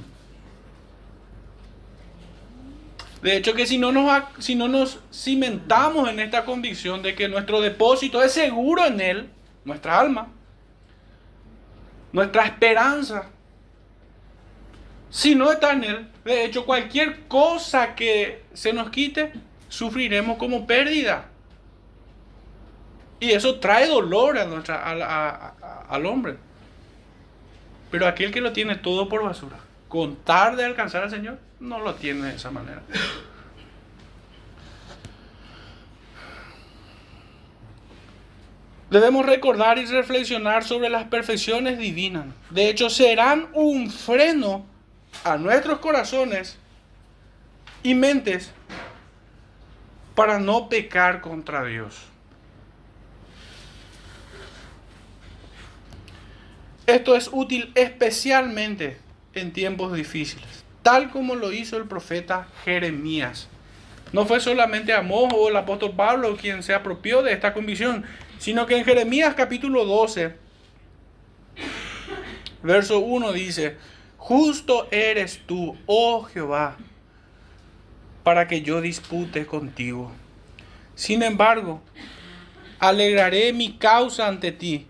De hecho, que si no nos cimentamos en esta convicción de que nuestro depósito es seguro en Él, nuestra alma, nuestra esperanza, si no está en Él, de hecho, cualquier cosa que se nos quite, sufriremos como pérdida. Y eso trae dolor al hombre. Pero aquel que lo tiene todo por basura, con tal de alcanzar al Señor, no lo tiene de esa manera. Debemos recordar y reflexionar sobre las perfecciones divinas. De hecho, serán un freno a nuestros corazones y mentes para no pecar contra Dios. Esto es útil especialmente en tiempos difíciles, tal como lo hizo el profeta Jeremías. No fue solamente Amós o el apóstol Pablo quien se apropió de esta convicción, sino que en Jeremías capítulo 12, verso 1 dice: justo eres tú, oh Jehová, para que yo dispute contigo. Sin embargo, alegraré mi causa ante ti.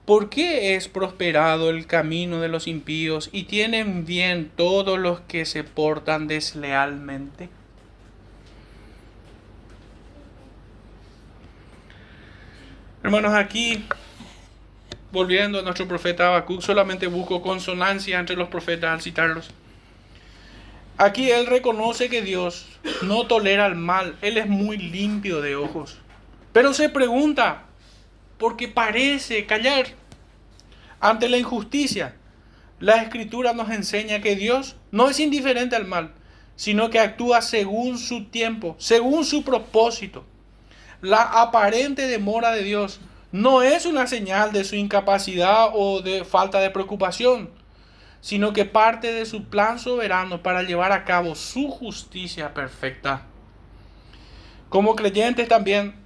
¿Por qué es prosperado el camino de los impíos y tienen bien todos los que se portan deslealmente? Hermanos, aquí, volviendo a nuestro profeta Habacuc, solamente busco consonancia entre los profetas al citarlos. Aquí él reconoce que Dios no tolera el mal, Él es muy limpio de ojos. Pero se pregunta, porque parece callar ante la injusticia. La Escritura nos enseña que Dios no es indiferente al mal, sino que actúa según su tiempo, según su propósito. La aparente demora de Dios no es una señal de su incapacidad o de falta de preocupación, sino que parte de su plan soberano para llevar a cabo su justicia perfecta. Como creyentes también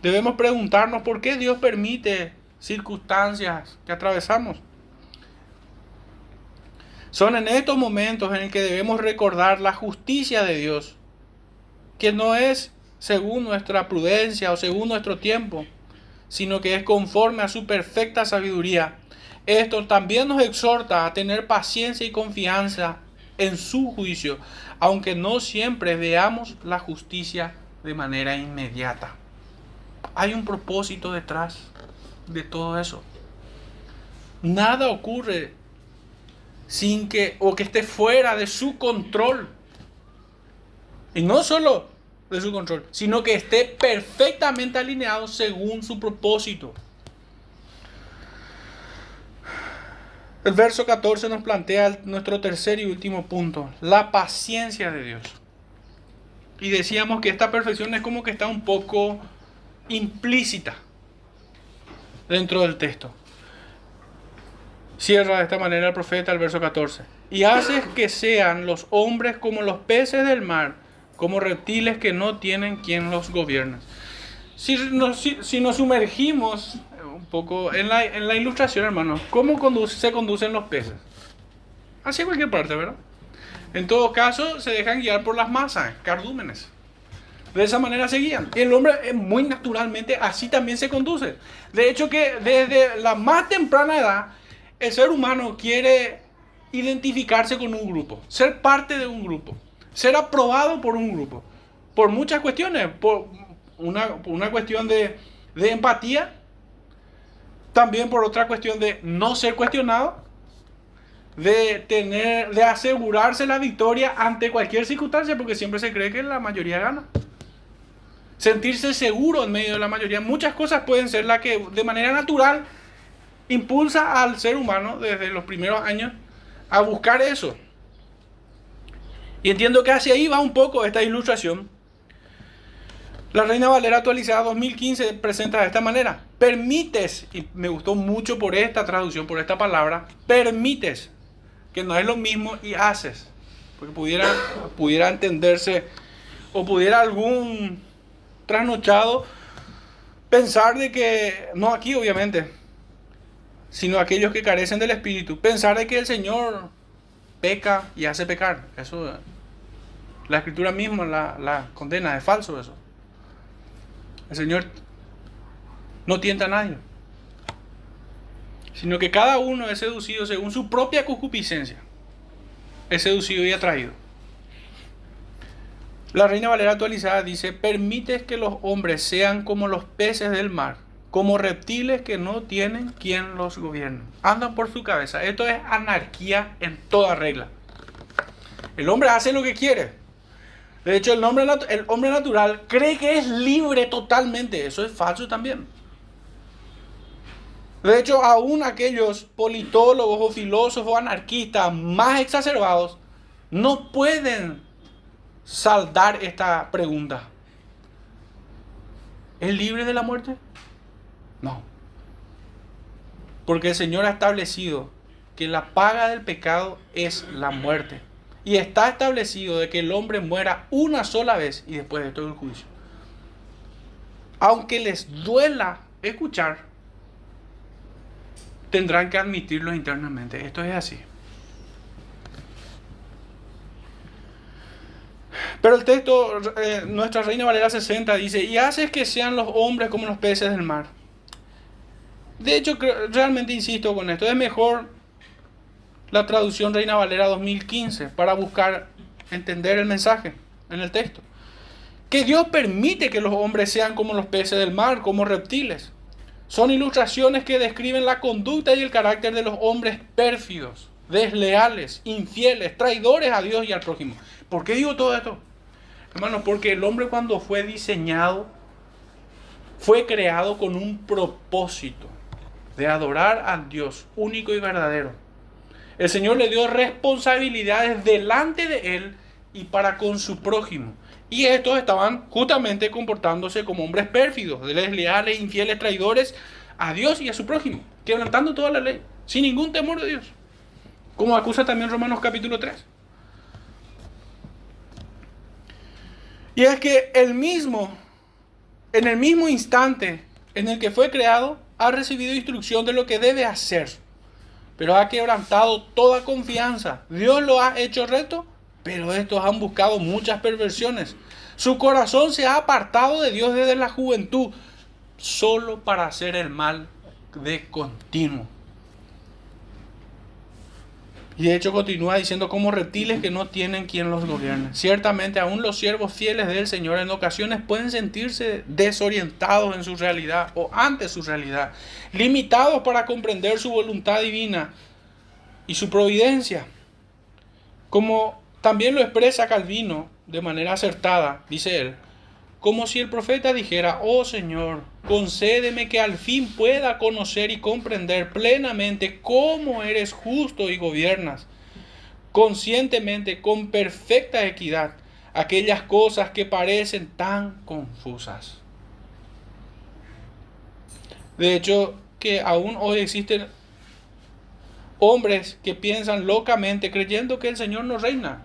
debemos preguntarnos por qué Dios permite circunstancias que atravesamos. Son en estos momentos en el que debemos recordar la justicia de Dios, que no es según nuestra prudencia o según nuestro tiempo, sino que es conforme a su perfecta sabiduría. Esto también nos exhorta a tener paciencia y confianza en su juicio, aunque no siempre veamos la justicia de manera inmediata. Hay un propósito detrás de todo eso. Nada ocurre sin que esté fuera de su control. Y no solo de su control, sino que esté perfectamente alineado según su propósito. El verso 14 nos plantea nuestro tercer y último punto, la paciencia de Dios. Y decíamos que esta perfección es como que está un poco implícita dentro del texto. Cierra de esta manera el profeta el verso 14. Y haces que sean los hombres como los peces del mar, como reptiles que no tienen quien los gobierne. Si nos sumergimos un poco en la ilustración, hermano, ¿cómo se conducen los peces? Hacia cualquier parte, ¿verdad? En todo caso, se dejan guiar por las masas, cardúmenes. De esa manera se guían. Y el hombre muy naturalmente así también se conduce. De hecho que desde la más temprana edad, el ser humano quiere identificarse con un grupo, ser parte de un grupo, ser aprobado por un grupo, por muchas cuestiones, por una cuestión de empatía, también por otra cuestión de no ser cuestionado, de asegurarse la victoria ante cualquier circunstancia, porque siempre se cree que la mayoría gana. Sentirse seguro en medio de la mayoría. Muchas cosas pueden ser las que de manera natural impulsa al ser humano desde los primeros años a buscar eso. Y entiendo que hacia ahí va un poco esta ilustración. La Reina Valera actualizada 2015 presenta de esta manera: permites, y me gustó mucho por esta traducción, por esta palabra, permites, que no es lo mismo, y haces, porque pudiera entenderse, o pudiera algún trasnochado pensar de que, no aquí obviamente, sino aquellos que carecen del Espíritu, pensar de que el Señor peca y hace pecar. Eso, la Escritura misma la condena, es falso eso. El Señor no tienta a nadie, sino que cada uno es seducido según su propia concupiscencia, es seducido y atraído. La Reina Valera actualizada dice: permites que los hombres sean como los peces del mar, como reptiles que no tienen quien los gobierne. Andan por su cabeza. Esto es anarquía en toda regla. El hombre hace lo que quiere. De hecho, el hombre natural cree que es libre totalmente. Eso es falso también. De hecho, aún aquellos politólogos o filósofos anarquistas más exacerbados no pueden saldar esta pregunta. ¿Es libre de la muerte? No. Porque el Señor ha establecido que la paga del pecado es la muerte. Y está establecido de que el hombre muera una sola vez y después de todo el juicio. Aunque les duela escuchar, tendrán que admitirlo internamente. Esto es así. Pero el texto, nuestra Reina Valera 60 dice: y haces que sean los hombres como los peces del mar. De hecho, realmente insisto con esto, es mejor la traducción Reina Valera 2015 para buscar entender el mensaje en el texto. Que Dios permite que los hombres sean como los peces del mar, como reptiles. Son ilustraciones que describen la conducta y el carácter de los hombres pérfidos, desleales, infieles, traidores a Dios y al prójimo. ¿Por qué digo todo esto? Hermanos, porque el hombre, cuando fue diseñado, fue creado con un propósito de adorar al Dios único y verdadero. El Señor le dio responsabilidades delante de Él y para con su prójimo. Y estos estaban justamente comportándose como hombres pérfidos, desleales, infieles, traidores a Dios y a su prójimo, quebrantando toda la ley, sin ningún temor de Dios. Como acusa también Romanos capítulo 3. Y es que en el mismo instante en el que fue creado, ha recibido instrucción de lo que debe hacer, pero ha quebrantado toda confianza. Dios lo ha hecho recto, pero estos han buscado muchas perversiones. Su corazón se ha apartado de Dios desde la juventud, solo para hacer el mal de continuo. Y de hecho continúa diciendo: como reptiles que no tienen quien los gobierne. Ciertamente aún los siervos fieles del Señor en ocasiones pueden sentirse desorientados en su realidad o ante su realidad, limitados para comprender su voluntad divina y su providencia. Como también lo expresa Calvino de manera acertada, dice él: como si el profeta dijera: oh Señor, concédeme que al fin pueda conocer y comprender plenamente cómo eres justo y gobiernas conscientemente, con perfecta equidad, aquellas cosas que parecen tan confusas. De hecho, que aún hoy existen Hombres que piensan locamente creyendo que el Señor no reina,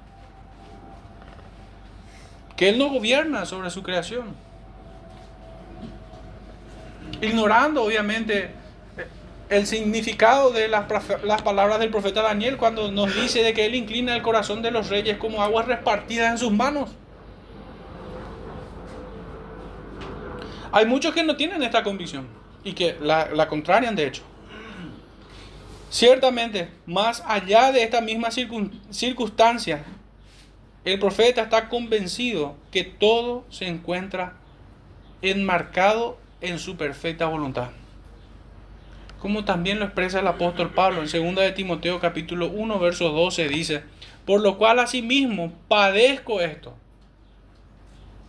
que Él no gobierna sobre su creación. Ignorando obviamente el significado de las palabras del profeta Daniel cuando nos dice de que Él inclina el corazón de los reyes como aguas repartidas en sus manos. Hay muchos que no tienen esta convicción y que la contrarian de hecho. Ciertamente, más allá de esta misma circunstancia, el profeta está convencido que todo se encuentra enmarcado en su perfecta voluntad. Como también lo expresa el apóstol Pablo en 2 de Timoteo capítulo 1 verso 12 dice: por lo cual asimismo padezco esto,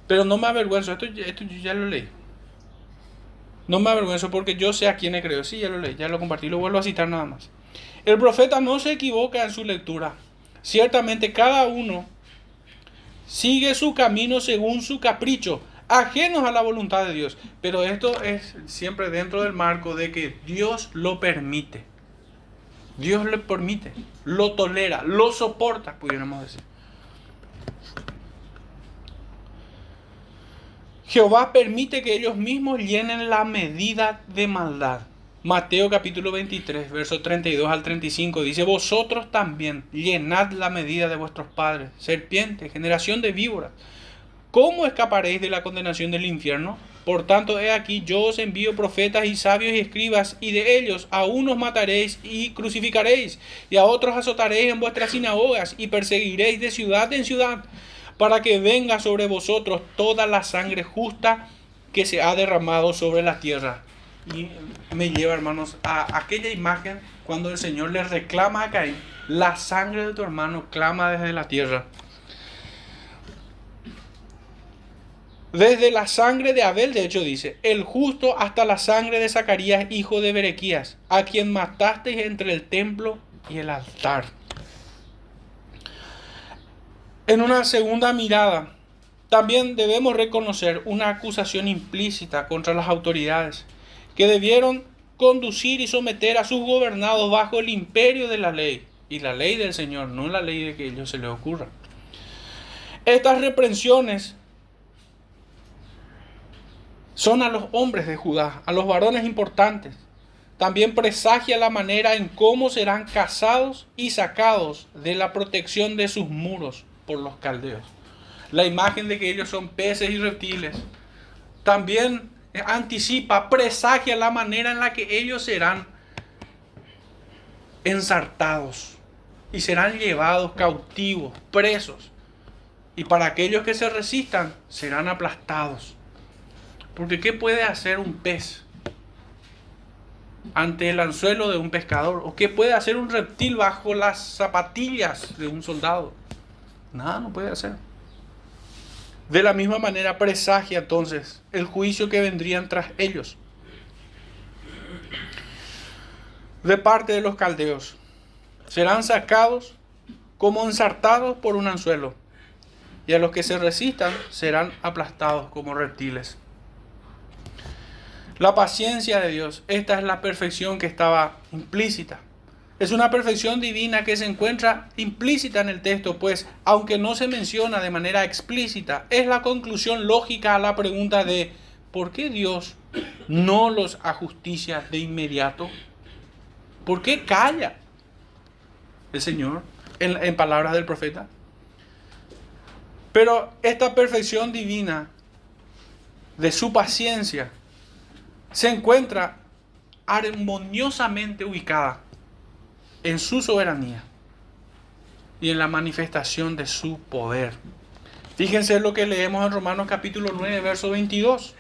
pero no me avergüenzo. Esto yo ya lo leí. No me avergüenzo porque yo sé a quién he creído. Sí, ya lo leí, ya lo compartí, lo vuelvo a citar nada más. El profeta no se equivoca en su lectura. Ciertamente cada uno sigue su camino según su capricho, ajenos a la voluntad de Dios. Pero esto es siempre dentro del marco de que Dios lo permite. Dios lo permite, lo tolera, lo soporta, pudiéramos decir. Jehová permite que ellos mismos llenen la medida de maldad. Mateo capítulo 23, versos 32 al 35 dice: vosotros también llenad la medida de vuestros padres, serpientes, generación de víboras. ¿Cómo escaparéis de la condenación del infierno? Por tanto, he aquí, yo os envío profetas y sabios y escribas, y de ellos a unos mataréis y crucificaréis, y a otros azotaréis en vuestras sinagogas, y perseguiréis de ciudad en ciudad, para que venga sobre vosotros toda la sangre justa que se ha derramado sobre la tierra. Y me lleva, hermanos, a aquella imagen cuando el Señor le reclama a Caín: la sangre de tu hermano clama desde la tierra. Desde la sangre de Abel, de hecho dice, el justo, hasta la sangre de Zacarías, hijo de Berequías, a quien matasteis entre el templo y el altar. En una segunda mirada, también debemos reconocer una acusación implícita contra las autoridades, que debieron conducir y someter a sus gobernados bajo el imperio de la ley, y la ley del Señor, no la ley de que a ellos se les ocurra. Estas reprensiones son a los hombres de Judá, a los varones importantes. También presagia la manera en cómo serán cazados y sacados de la protección de sus muros por los caldeos. La imagen de que ellos son peces y reptiles también anticipa, presagia la manera en la que ellos serán ensartados y serán llevados cautivos, presos. Y para aquellos que se resistan, serán aplastados. Porque ¿qué puede hacer un pez ante el anzuelo de un pescador? ¿O qué puede hacer un reptil bajo las zapatillas de un soldado? Nada, no puede hacer. De la misma manera presagia entonces el juicio que vendrían tras ellos, de parte de los caldeos. Serán sacados como ensartados por un anzuelo, y a los que se resistan serán aplastados como reptiles. La paciencia de Dios, esta es la perfección que estaba implícita. Es una perfección divina que se encuentra implícita en el texto, pues aunque no se menciona de manera explícita, es la conclusión lógica a la pregunta de ¿por qué Dios no los ajusticia de inmediato? ¿Por qué calla el Señor en palabras del profeta? Pero esta perfección divina de su paciencia se encuentra armoniosamente ubicada en su soberanía y en la manifestación de su poder. Fíjense lo que leemos en Romanos capítulo 9, verso 22.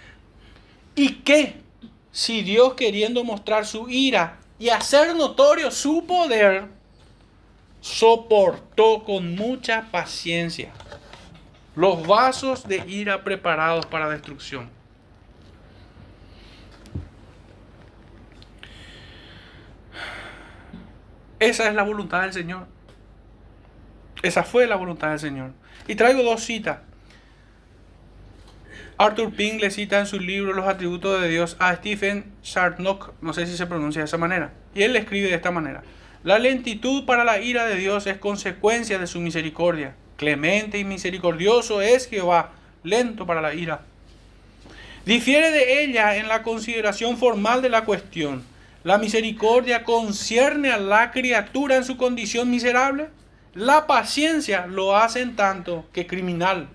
¿Y qué si Dios, queriendo mostrar su ira y hacer notorio su poder, soportó con mucha paciencia los vasos de ira preparados para destrucción? Esa es la voluntad del Señor. Esa fue la voluntad del Señor. Y traigo dos citas. Arthur Pink le cita en su libro Los atributos de Dios a Stephen Charnock, no sé si se pronuncia de esa manera, y él le escribe de esta manera: La lentitud para la ira de Dios es consecuencia de su misericordia. Clemente y misericordioso es Jehová, lento para la ira. Difiere de ella en la consideración formal de la cuestión. La misericordia concierne a la criatura en su condición miserable. La paciencia lo hace en tanto que criminal.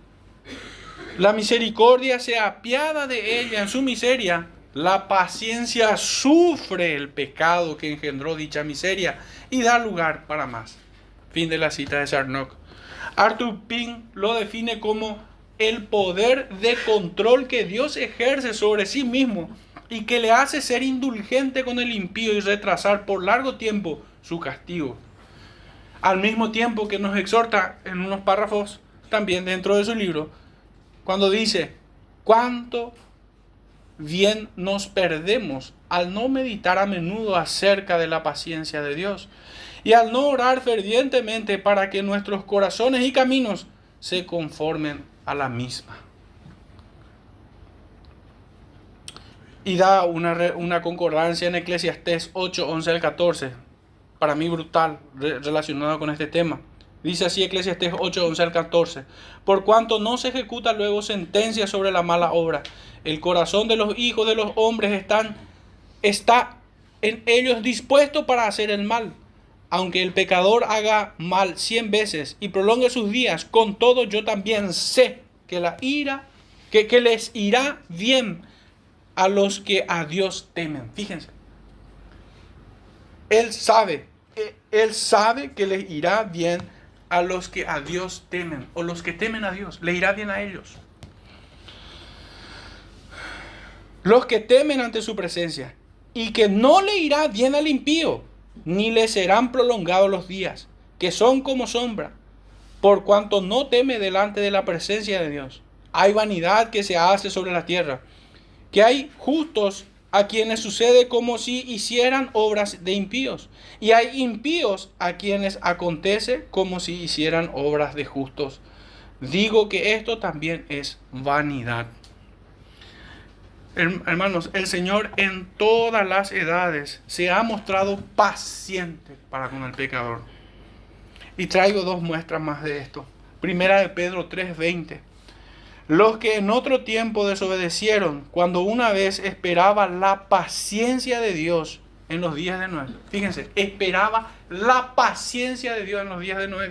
La misericordia se apiada de ella en su miseria. La paciencia sufre el pecado que engendró dicha miseria y da lugar para más. Fin de la cita de Charnock. Arthur Pym lo define como el poder de control que Dios ejerce sobre sí mismo y que le hace ser indulgente con el impío y retrasar por largo tiempo su castigo. Al mismo tiempo que nos exhorta en unos párrafos también dentro de su libro, cuando dice: cuánto bien nos perdemos al no meditar a menudo acerca de la paciencia de Dios y al no orar fervientemente para que nuestros corazones y caminos se conformen a la misma. Y da una concordancia en Eclesiastés 8, 11 al 14, para mí brutal, relacionado con este tema. Dice así Eclesiastés 8, 11 al 14: por cuanto no se ejecuta luego sentencia sobre la mala obra, el corazón de los hijos de los hombres está en ellos dispuesto para hacer el mal. Aunque el pecador haga mal 100 veces y prolongue sus días, con todo yo también sé que que les irá bien a los que a Dios temen. Fíjense. Él sabe que les irá bien a los que a Dios temen, o los que temen a Dios, le irá bien a ellos. Los que temen ante su presencia, y que no le irá bien al impío, ni le serán prolongados los días, que son como sombra, por cuanto no teme delante de la presencia de Dios. Hay vanidad que se hace sobre la tierra, que hay justos a quienes sucede como si hicieran obras de impíos, y hay impíos a quienes acontece como si hicieran obras de justos. Digo que esto también es vanidad. Hermanos, el Señor en todas las edades se ha mostrado paciente para con el pecador. Y traigo dos muestras más de esto. Primera de Pedro 3:20. Los que en otro tiempo desobedecieron, cuando una vez esperaba la paciencia de Dios en los días de Noé. Fíjense, esperaba la paciencia de Dios en los días de Noé.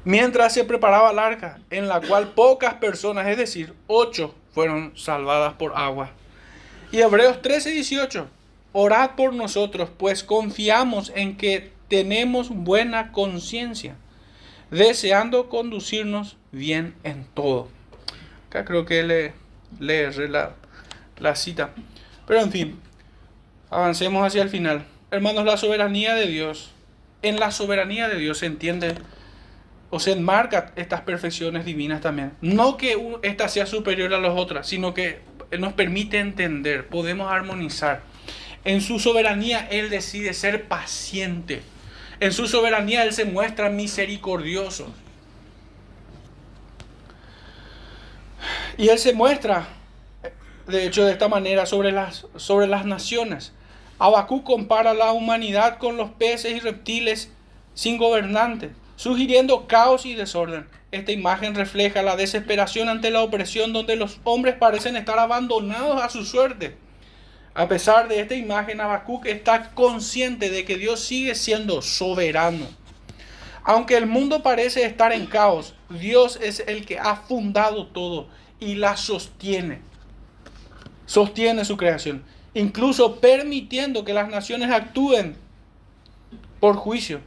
Mientras se preparaba el arca, en la cual pocas personas, es decir, 8, fueron salvadas por agua. Y Hebreos 13:18. Orad por nosotros, pues confiamos en que tenemos buena conciencia, deseando conducirnos bien en todo. Acá creo que leeré la cita. Pero en fin, avancemos hacia el final. Hermanos, la soberanía de Dios. En la soberanía de Dios se entiende o se enmarca estas perfecciones divinas también. No que esta sea superior a las otras, sino que nos permite entender, podemos armonizar. En su soberanía Él decide ser paciente. En su soberanía Él se muestra misericordioso. Y Él se muestra, de hecho, de esta manera sobre las naciones. Habacuc compara la humanidad con los peces y reptiles sin gobernante, sugiriendo caos y desorden. Esta imagen refleja la desesperación ante la opresión, donde los hombres parecen estar abandonados a su suerte. A pesar de esta imagen, Habacuc está consciente de que Dios sigue siendo soberano. Aunque el mundo parece estar en caos, Dios es el que ha fundado todo y la sostiene. Sostiene su creación, incluso permitiendo que las naciones actúen por juicio.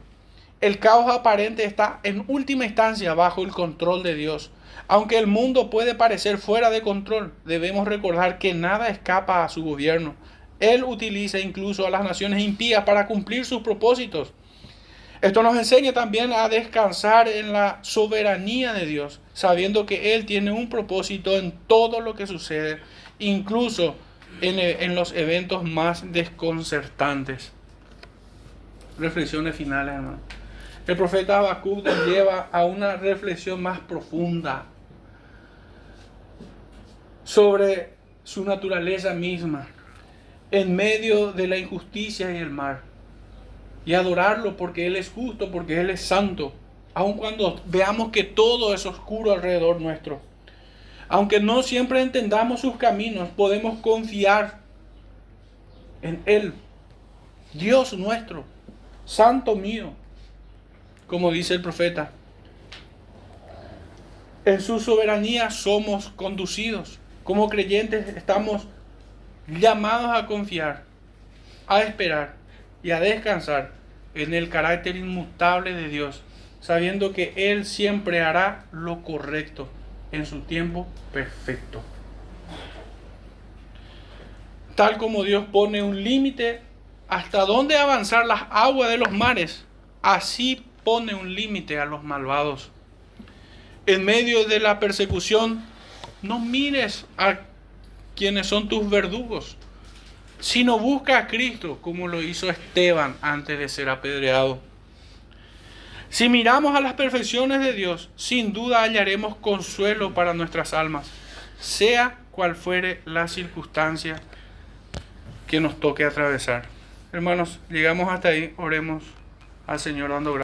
El caos aparente está en última instancia bajo el control de Dios. Aunque el mundo puede parecer fuera de control, debemos recordar que nada escapa a su gobierno. Él utiliza incluso a las naciones impías para cumplir sus propósitos. Esto nos enseña también a descansar en la soberanía de Dios, sabiendo que Él tiene un propósito en todo lo que sucede, incluso en los eventos más desconcertantes. Reflexiones finales, hermano. El profeta Habacuc nos lleva a una reflexión más profunda sobre su naturaleza misma en medio de la injusticia y el mal. Y adorarlo porque Él es justo, porque Él es santo. Aun cuando veamos que todo es oscuro alrededor nuestro. Aunque no siempre entendamos sus caminos, podemos confiar en Él. Dios nuestro, santo mío, como dice el profeta. En su soberanía somos conducidos. Como creyentes estamos llamados a confiar, a esperar y a descansar en el carácter inmutable de Dios, sabiendo que Él siempre hará lo correcto en su tiempo perfecto. Tal como Dios pone un límite hasta dónde avanzar las aguas de los mares, así pone un límite a los malvados. En medio de la persecución, no mires a quienes son tus verdugos, sino busca a Cristo, como lo hizo Esteban antes de ser apedreado. Si miramos a las perfecciones de Dios, sin duda hallaremos consuelo para nuestras almas, sea cual fuere la circunstancia que nos toque atravesar. Hermanos, llegamos hasta ahí, oremos al Señor dando gracias.